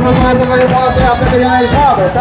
আপনাকে জানাই স্বাগত।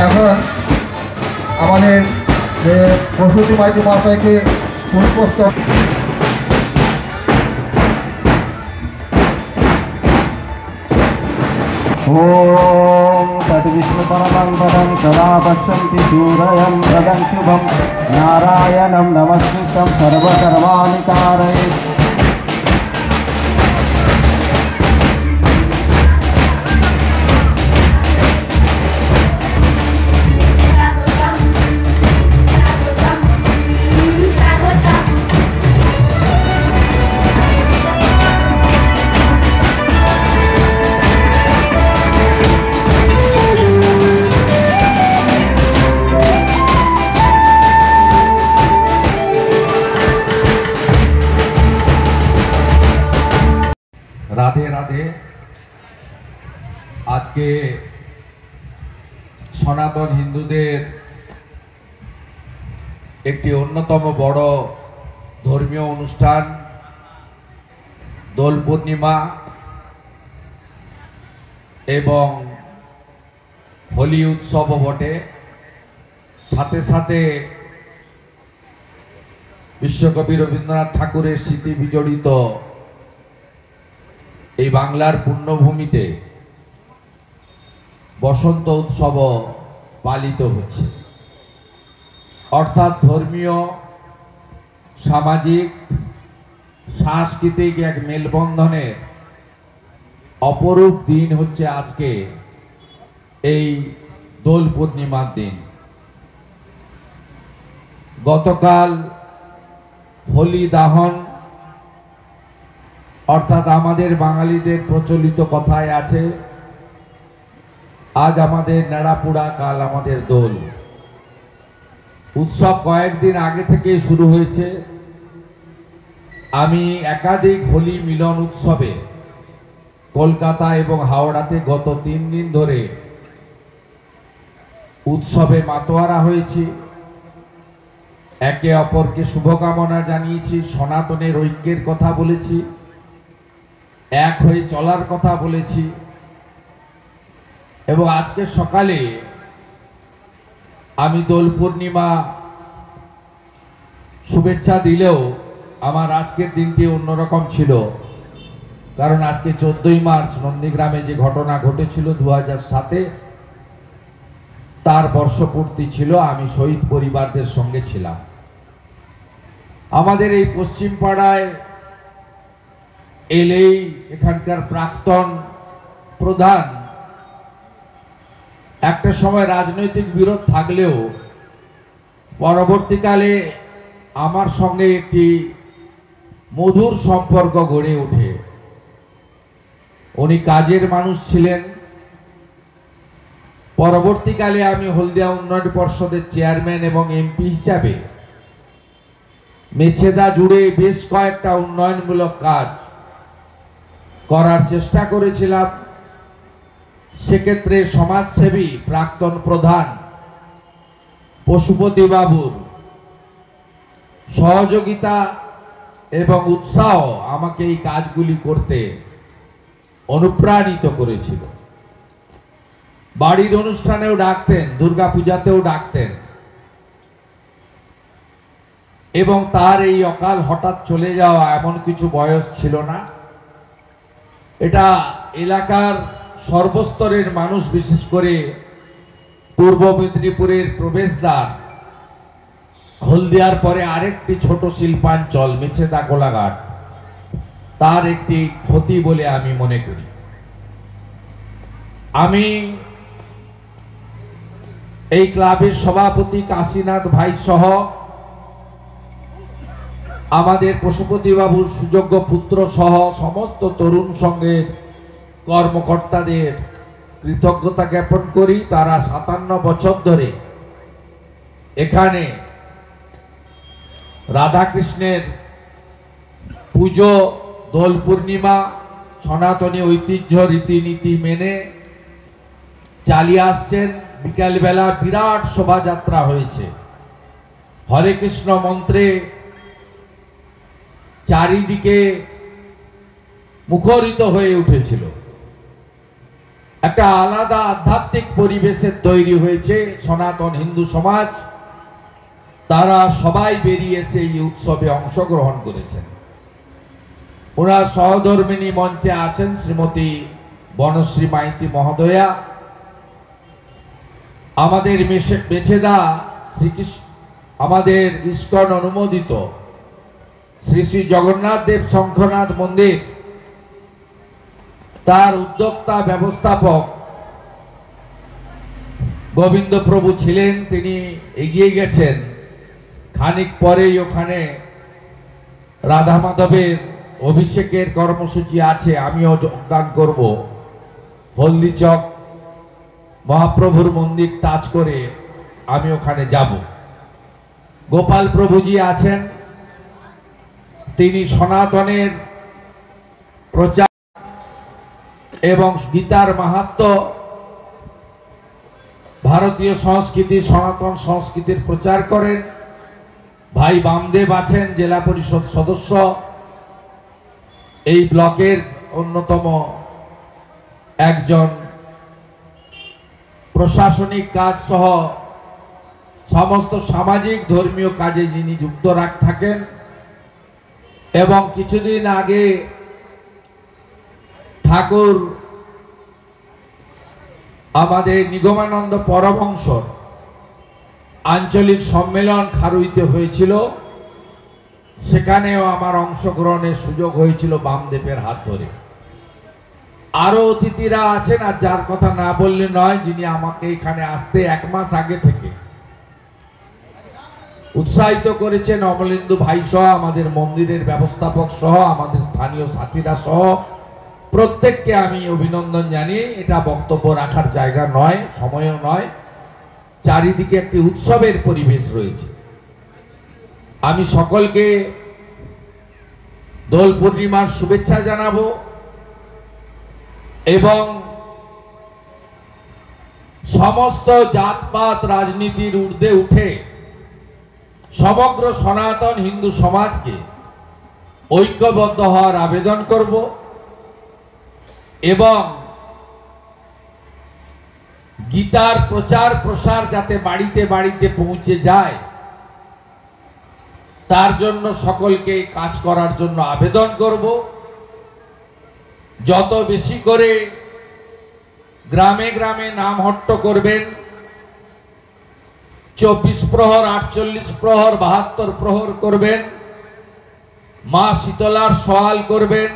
এখন আমাদের যে প্রসূতি মাইতি মহাশয়কে পুষ্পস্তক ओम तद्विष्णुपरमं पदं सदा पश्यन्ति सूरयं पदं शुभं नारायणं नमस्कृतं सर्वकर्माणि कारयेत्। রাধে রাধে। আজকে সনাতন হিন্দুদের একটি অন্যতম বড় ধর্মীয় অনুষ্ঠান দোল পূর্ণিমা এবং হোলি উৎসবও বটে। সাথে সাথে বিশ্বকবি রবীন্দ্রনাথ ঠাকুরের স্মৃতি বিজড়িত এই বাংলার পুণ্যভূমিতে বসন্ত উৎসব পালিত হচ্ছে। অর্থাৎ ধর্মীয়, সামাজিক, সাংস্কৃতিক এক মেলবন্ধনের অপরূপ দিন হচ্ছে আজকে এই দোল পূর্ণিমার দিন। গতকাল হোলি দাহন, অর্থাৎ আমাদের বাঙালিদের প্রচলিত কথায় আছে আজ আমাদের নেড়াপুড়া, কাল আমাদের দোল। উৎসব কয়েকদিন আগে থেকে শুরু হয়েছে। আমি একাধিক হোলি মিলন উৎসবে কলকাতা এবং হাওড়াতে গত 3 দিন ধরে উৎসবে মাতোয়ারা হয়েছি। একে অপরকে শুভকামনা জানিয়েছি, সনাতনের ঐক্যের কথা বলেছি, এক হয়ে চলার কথা বলেছি। এবং আজকে সকালে আমি দোল পূর্ণিমা শুভেচ্ছা দিলেও আমার আজকের দিনটি অন্যরকম ছিল। কারণ আজকে 14ই মার্চ নন্দীগ্রামে যে ঘটনা ঘটেছিল 2007-এ, তার বর্ষপূর্তি ছিল। আমি শহীদ পরিবারদের সঙ্গে ছিলাম। আমাদের এই পশ্চিম পাড়ায় এলেই এখানকার প্রাক্তন প্রধান, একটা সময় রাজনৈতিক বিরোধ থাকলেও পরবর্তীকালে আমার সঙ্গে একটি মধুর সম্পর্ক গড়ে ওঠে। উনি কাজের মানুষ ছিলেন। পরবর্তীকালে আমি হলদিয়া উন্নয়ন পর্ষদের চেয়ারম্যান এবং এমপি হিসাবে মেছেদা জুড়ে বেশ কয়েকটা উন্নয়নমূলক কাজ করার চেষ্টা করেছিলাম। সেক্ষেত্রে সমাজসেবী প্রাক্তন প্রধান পশুপতি বাবুর সহযোগিতা এবং উৎসাহ আমাকে এই কাজগুলি করতে অনুপ্রাণিত করেছিল। বাড়ির অনুষ্ঠানেও ডাকতেন, দুর্গাপূজাতেও ডাকতেন। এবং তার এই অকাল হঠাৎ চলে যাওয়া, এমন কিছু বয়স ছিল না। এটা এলাকার সর্বস্তরের মানুষ, বিশেষ করে পূর্ব মেদিনীপুরের প্রবেশদ্বার হলদিয়ার পরে আরেকটি ছোট শিল্পাঞ্চল মেছেদা কোলাঘাট, তার একটি ক্ষতি বলে আমি মনে করি। আমি এই ক্লাবের সভাপতি কাশীনাথ ভাই সহ আমাদের পশুপতি বাবুর সুযোগ্য পুত্র সহ সমস্ত তরুণ সংঘের কর্মকর্তাদের কৃতজ্ঞতা জ্ঞাপন করি। তারা 57 বছর ধরে এখানে রাধাকৃষ্ণের পুজো, দোল পূর্ণিমা, সনাতনী ঐতিহ্য রীতিনীতি মেনে চালিয়ে আসছেন। বিকালবেলা বিরাট শোভাযাত্রা হয়েছে। হরে কৃষ্ণ মন্ত্রে চারিদিকে মুখরিত হয়ে উঠেছিল। একটা আলাদা আধ্যাত্মিক পরিবেশের তৈরি হয়েছে সনাতন হিন্দু সমাজ। তারা সবাই বেরিয়ে এসে এই উৎসবে অংশগ্রহণ করেছেন। ওনার সহধর্মিনী মঞ্চে আছেন শ্রীমতী বনশ্রী মাইতি মহোদয়া, আমাদের মেছেদা শ্রীকৃষ্ণ, আমাদের ইস্কন অনুমোদিত শ্রী শ্রী জগন্নাথ দেব শঙ্খনাথ মন্দির, তার উদ্যোক্তা ব্যবস্থাপক গোবিন্দ প্রভু ছিলেন। তিনি এগিয়ে গেছেন। খানিক পরেই ওখানে রাধা মাধবের অভিষেকের কর্মসূচি আছে, আমিও যোগদান করব। হলদি চক মহাপ্রভুর মন্দির টাচ করে আমি ওখানে যাব। গোপাল প্রভুজি আছেন, তিনি সনাতনের প্রচার এবং গীতার মাহাত্ম্য, ভারতীয় সংস্কৃতি, সনাতন সংস্কৃতির প্রচার করেন। ভাই বামদেব আছেন, জেলা পরিষদ সদস্য, এই ব্লকের অন্যতম একজন, প্রশাসনিক কাজ সহ সমস্ত সামাজিক ধর্মীয় কাজে যিনি যুক্ত থাকেন। এবং কিছুদিন আগে ঠাকুর আমাদের নিগমানন্দ পরমহংস আঞ্চলিক সম্মেলন খারুইতে হয়েছিল, সেখানেও আমার অংশগ্রহণের সুযোগ হয়েছিল বামদেবের হাত ধরে। আরো অতিথিরা আছেন, আর যার কথা না বললে নয়, যিনি আমাকে এখানে আসতে 1 মাস আগে থেকে উৎসাহিত করেছেন, অমলেন্দু ভাই সহ, আমাদের মন্দিরের ব্যবস্থাপক সহ, আমাদের স্থানীয় সাথীরা সহ প্রত্যেককে আমি অভিনন্দন জানিয়ে, এটা বক্তব্য রাখার জায়গা নয়, সময়ও নয়, চারিদিকে একটি উৎসবের পরিবেশ রয়েছে। আমি সকলকে দোল পূর্ণিমার শুভেচ্ছা জানাবো এবং সমস্ত জাতপাত রাজনীতির ঊর্ধ্বে উঠে সমগ্র সনাতন হিন্দু সমাজকে ঐক্যবদ্ধ হওয়ার আবেদন করব এবং গীতার প্রচার প্রসার যাতে বাড়িতে বাড়িতে পৌঁছে যায় তার জন্য সকলকে কাজ করার জন্য আবেদন করব। যত বেশি করে গ্রামে গ্রামে নামহট্ট করবেন, 24 প্রহর, 48 প্রহর, 72 প্রহর করবেন, মা শীতলার সওয়াল করবেন,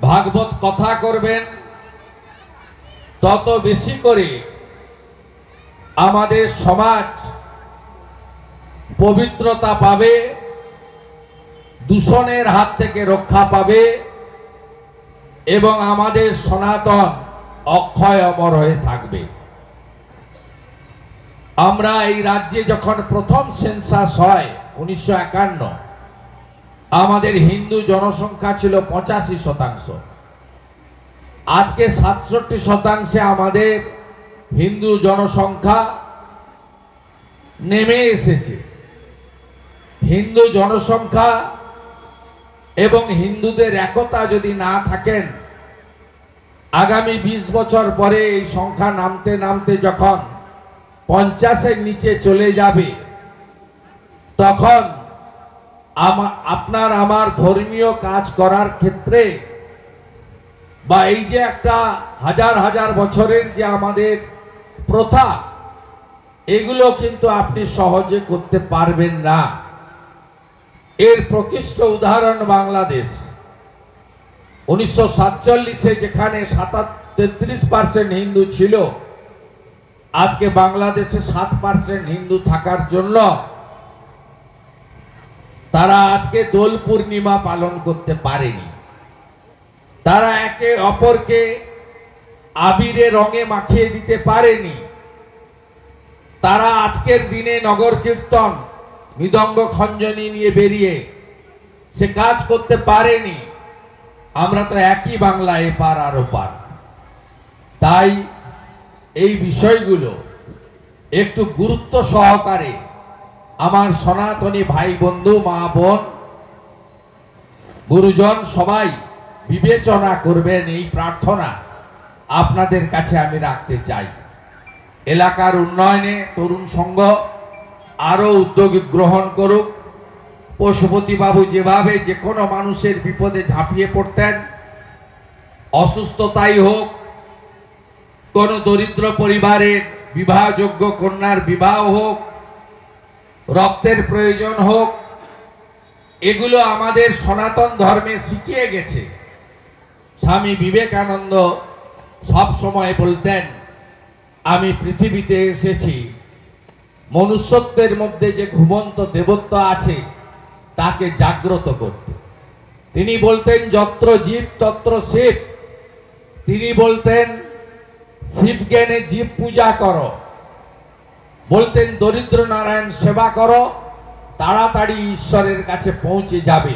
ভাগবত কথা করবেন, তত বেশি করে আমাদের সমাজ পবিত্রতা পাবে, দূষণের হাত থেকে রক্ষা পাবে এবং আমাদের সনাতন অক্ষয় অমর হয়ে থাকবে। আমরা এই রাজ্যে যখন প্রথম সেন্সাস হয় 1951, আমাদের হিন্দু জনসংখ্যা ছিল 85%। আজকে 67% আমাদের হিন্দু জনসংখ্যা নেমে এসেছে। হিন্দু জনসংখ্যা এবং হিন্দুদের একতা যদি না থাকেন, আগামী 20 বছর পরে এই সংখ্যা নামতে নামতে যখন 50-এর নিচে চলে যাবে, তখন আপনার আমার ধর্মীয় কাজ করার ক্ষেত্রে বা এই যে একটা হাজার হাজার বছরের যে আমাদের প্রথা, এগুলো কিন্তু আপনি সহজে করতে পারবেন না। এর প্রকৃষ্ট উদাহরণ বাংলাদেশ। 1947-এ যেখানে 33% হিন্দু ছিল, আজকে বাংলাদেশে 7% হিন্দু থাকার জন্য তারা আজকে দোল পূর্ণিমা পালন করতে পারেনি। তারা একে অপরকে আবিরে রঙে মাখিয়ে দিতে পারেনি। তারা আজকের দিনে নগর কীর্তন, মৃদঙ্গ খঞ্জনি নিয়ে বেরিয়ে সে কাজ করতে পারেনি। আমরা তো একই বাংলা, এপার আর ওপার। তাই এই বিষয়গুলো একটু গুরুত্ব সহকারে আমার সনাতনী ভাই বন্ধু, মা বোন, গুরুজন সবাই বিবেচনা করবেন, এই প্রার্থনা আপনাদের কাছে আমি রাখতে চাই। এলাকার উন্নয়নে তরুণ সংঘ আরো উদ্যোগ গ্রহণ করুক। পশুপতি বাবু যেভাবে যে কোনো মানুষের বিপদে ঝাঁপিয়ে পড়তেন, অসুস্থতাই হোক, কোন দরিদ্র পরিবারের বিবাহযোগ্য কন্যার বিবাহ হোক, রক্তের প্রয়োজন হোক, এগুলো আমাদের সনাতন ধর্মে শিখিয়ে গেছে। স্বামী বিবেকানন্দ সব সময় বলতেন, আমি পৃথিবীতে এসেছি মনুষ্যত্বের মধ্যে যে ঘুমন্ত দেবত্ব আছে তাকে জাগ্রত করতে। তিনি বলতেন যত্র জীব তত্র শিব। তিনি বলতেন শিব জ্ঞানে জীব পূজা করো। বলতেন দরিদ্র নারায়ণ সেবা করো, তাড়াতাড়ি ঈশ্বরের কাছে পৌঁছে যাবে।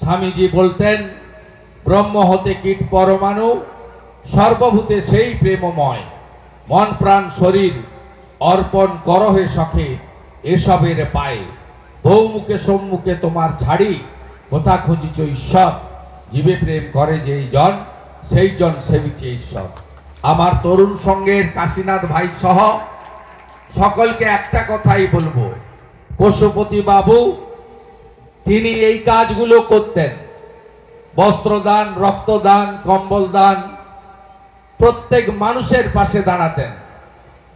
স্বামীজি বলতেন ব্রহ্ম হতে কীট পরমাণু, সর্বভূতে সেই প্রেমময়। মন প্রাণ শরীর অর্পণ করো হে সখে এসবের পায়ে। বৌমুখে সম্মুখে তোমার ছাড়ি, কোথা খুঁজিছ ঈশ্বর। জীবে প্রেম করে যেই জন, সেই জন সেবিছে ঈশ্বর। আমার তরুণ সংঘের কাশীনাথ ভাই সহ সকলকে একটা কথাই বলবো, পশুপতি বাবু তিনি এই কাজগুলো করতেন। বস্ত্রদান, রক্তদান, কম্বল দান, প্রত্যেক মানুষের পাশে দাঁড়াতেন।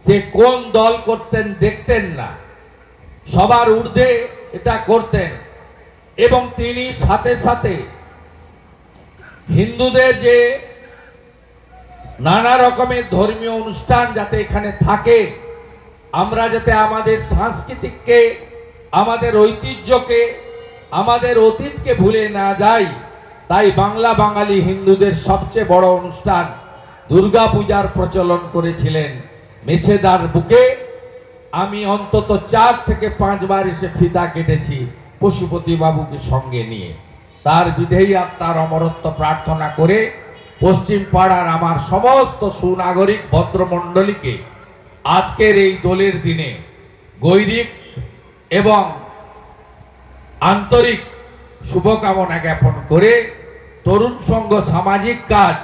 সে কোন দল করতেন দেখতেন না, সবার ঊর্ধ্বে এটা করতেন। এবং তিনি সাথে সাথে হিন্দুদের যে নানা রকমের ধর্মীয় অনুষ্ঠান যাতে এখানে থাকে, আমরা যাতে আমাদের সংস্কৃতিকে, আমাদের ঐতিহ্যকে, আমাদের অতীতকে ভুলে না যাই, তাই বাংলা বাঙালি হিন্দুদের সবচেয়ে বড় অনুষ্ঠান দুর্গা পূজার প্রচলন করেছিলেন মেছেদার বুকে। আমি অন্তত 4 থেকে 5 বার এসে ফিতা কেটেছি পশুপতি বাবুকে সঙ্গে নিয়ে। তার বিধেয়ী আত্মার অমরত্ব প্রার্থনা করে পশ্চিম পাড়ার আমার সমস্ত সুনাগরিক ভদ্রমণ্ডলীকে আজকের এই দোলের দিনে গৈরিক এবং আন্তরিক শুভকামনা জ্ঞাপন করে তরুণ সংঘ সামাজিক কাজ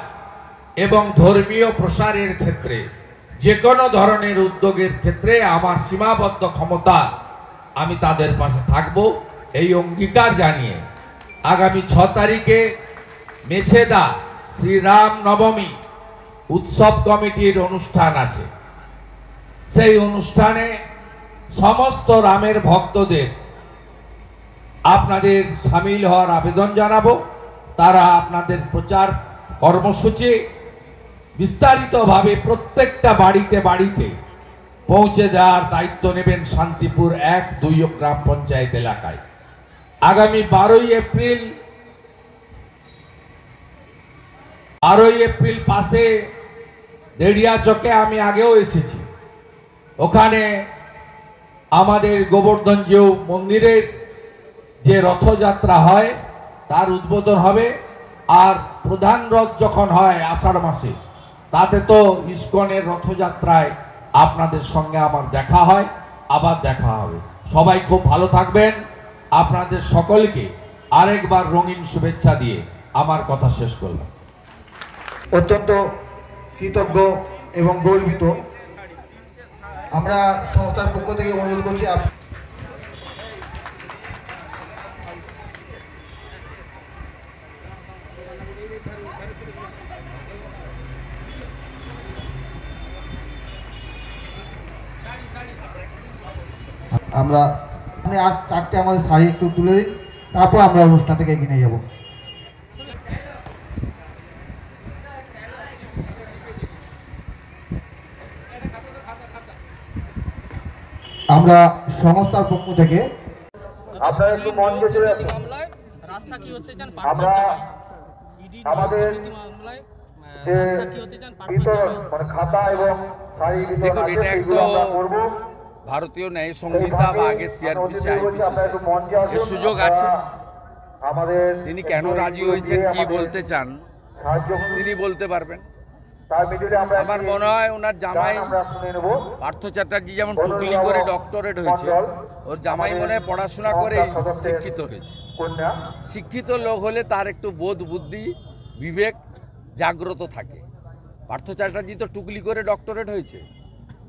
এবং ধর্মীয় প্রসারের ক্ষেত্রে যে কোনো ধরনের উদ্যোগের ক্ষেত্রে আমার সীমাবদ্ধ ক্ষমতা, আমি তাদের পাশে থাকব এই অঙ্গীকার জানিয়ে আগামী 6 তারিখে মেছেদা শ্রীরাম নবমী উৎসব কমিটির অনুষ্ঠান আছে। সেই অনুষ্ঠানে সমস্ত রামের ভক্তদের আপনাদের সামিল হওয়ার আবেদন জানাবো। তারা আপনাদের প্রচার কর্মসূচি বিস্তারিতভাবে প্রত্যেকটা বাড়িতে বাড়িতে পৌঁছে দেওয়ার দায়িত্ব নেবেন শান্তিপুর 1-2 গ্রাম পঞ্চায়েত এলাকায়। আগামী 12ই এপ্রিল পাশে দেড়িয়া চকে আমি আগেও এসেছি। ওখানে আমাদের গোবর্ধনজিউ মন্দিরের যে রথযাত্রা হয় তার উদ্বোধন হবে। আর প্রধান রথ যখন হয় আষাঢ় মাসে, তাতে তো ইস্কনের রথযাত্রায় আপনাদের সঙ্গে আমার দেখা হয়, আবার দেখা হবে। সবাই খুব ভালো থাকবেন। আপনাদের সকলকে আরেকবার রঙিন শুভেচ্ছা দিয়ে আমার কথা শেষ করলাম। অত্যন্ত কৃতজ্ঞ এবং গর্বিত। আমরা সংস্থার পক্ষ থেকে অনুরোধ করছি আমরা আর 4টে আমাদের শাড়ি একটু তুলে দিন, তারপর আমরা অনুষ্ঠানটাকে এগিয়ে নিয়ে যাব। আমরা সংস্থার পক্ষ থেকে আপনারা একটু মঞ্চে চলে আসুন। আমরা আমাদের যে বিতরণ মানে খাতা এবং শাড়ি বিতরণ আছে সেগুলো আমরা করব। ভারতীয় ন্যায় সংহিতা বা আগে সিআরপিসি এর সুযোগ আছে। আমাদের তিনি কেন রাজি হয়েছেন, কি বলতে চান তিনি বলতে পারবেন। আমার মনে হয় ওনার জামাই পার্থ চ্যাটার্জি যেমন টুকলি করে ডক্টরেট হয়েছে, ওর জামাই মনে হয় পড়াশোনা করে শিক্ষিত হয়েছে। শিক্ষিত লোক হলে তার একটু বোধ বুদ্ধি বিবেক জাগ্রত থাকে। পার্থ চ্যাটার্জি তো টুকলি করে ডক্টরেট হয়েছে।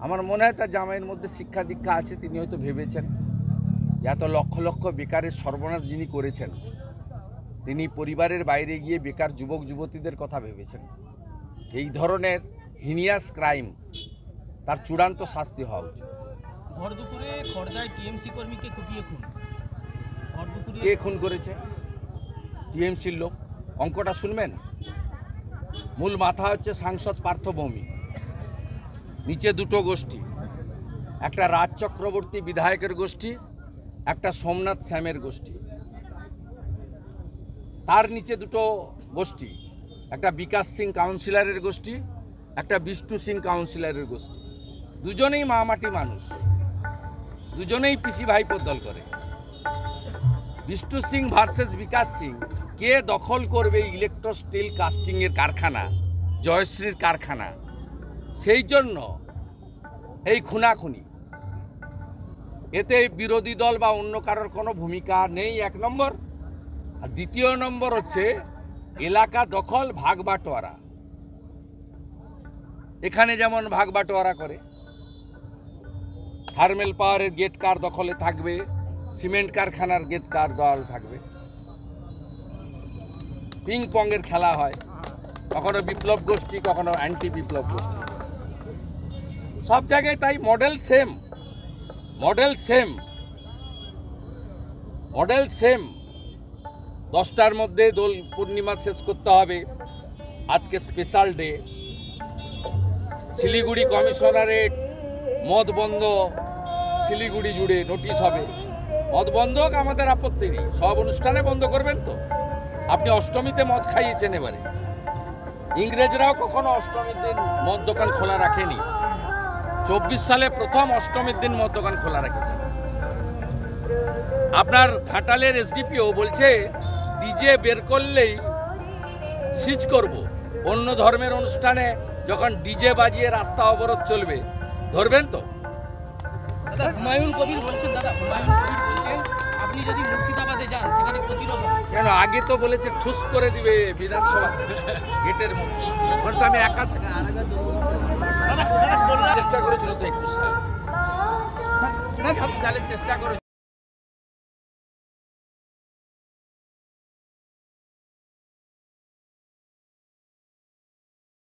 আমার মনে হয় তার জামাইয়ের মধ্যে শিক্ষা দীক্ষা আছে। তিনি হয়তো ভেবেছেন এত লক্ষ লক্ষ বেকারের সর্বনাশ যিনি করেছেন, তিনি পরিবারের বাইরে গিয়ে বেকার যুবক যুবতীদের কথা ভেবেছেন। এই ধরনের হিনিয়াস ক্রাইম তার চূড়ান্ত শাস্তি হওয়া উচিত। ভর দুপুরে খড়দায় টিএমসি কর্মীকে কুপিয়ে খুন। ভর দুপুরে কে খুন করেছে? টিএমসির লোক। অঙ্কটা শুনবেন। মূল মাথা হচ্ছে সাংসদ পার্থ ভৌমিক, নিচে দুটো গোষ্ঠী, একটা রাজ চক্রবর্তী বিধায়কের গোষ্ঠী, একটা সোমনাথ শ্যামের গোষ্ঠী। তার নিচে দুটো গোষ্ঠী, একটা বিকাশ সিং কাউন্সিলরের গোষ্ঠী, একটা বিষ্ণু সিং কাউন্সিলরের গোষ্ঠী। দুজনেই মামাটি মানুষ, দুজনেই পিসি ভাইপোর দল করে। বিষ্ণু সিং ভার্সেস বিকাশ সিং, কে দখল করবে ইলেকট্রো স্টিল কাস্টিংয়ের কারখানা, জয়শ্রীর কারখানা, সেই জন্য এই খুনাখুনি। এতে বিরোধী দল বা অন্য কারোর কোনো ভূমিকা নেই, এক নম্বর। আর দ্বিতীয় নম্বর হচ্ছে এলাকা দখল, ভাগ বাটোয়ারা। এখানে যেমন ভাগ বাটোয়ারা করে, থার্মেল পাওয়ারের গেট কার দখলে থাকবে, সিমেন্ট কারখানার গেট কার দখলে থাকবে। পিং পংয়ের খেলা হয়, কখনো বিপ্লব গোষ্ঠী, কখনো অ্যান্টি বিপ্লব গোষ্ঠী। সব জায়গায় তাই model same, model same, model same. 10টার মধ্যে দোল পূর্ণিমা শেষ করতে হবে। আজকে স্পেশাল ডে। শিলিগুড়ি কমিশনারেট মদ বন্ধ, শিলিগুড়ি জুড়ে নোটিশ হবে। মদ বন্ধ হোক, আমাদের আপত্তি নেই, সব অনুষ্ঠানে বন্ধ করবেন তো। আপনি অষ্টমীতে মদ খাইয়েছেন এবারে। ইংরেজরাও কখনো অষ্টমীর দিন মদ দোকান খোলা রাখেনি। 24 সালে প্রথম অষ্টমীর দিন মদ দোকান খোলা রেখেছেন। আপনার ঘাটালের এসডিপিও বলছে ডিজে বের করলেই সিজ করব। অন্য ধর্মের অনুষ্ঠানে যখন ডিজে বাজিয়ে রাস্তা অবরোধ চলবে, ধরবেন তো? দাদা হুমায়ুন কবির বলছেন, আপনি যদি মুর্শিদাবাদে যান সেখানে প্রতিরোধ হবে। কেন? আগে তো বলেছে ঠুস করে দিবে বিধানসভা গেটের মধ্যে। এখন তো আমি একা থাকা চেষ্টা করেছিল তো 21 সালে চেষ্টা করে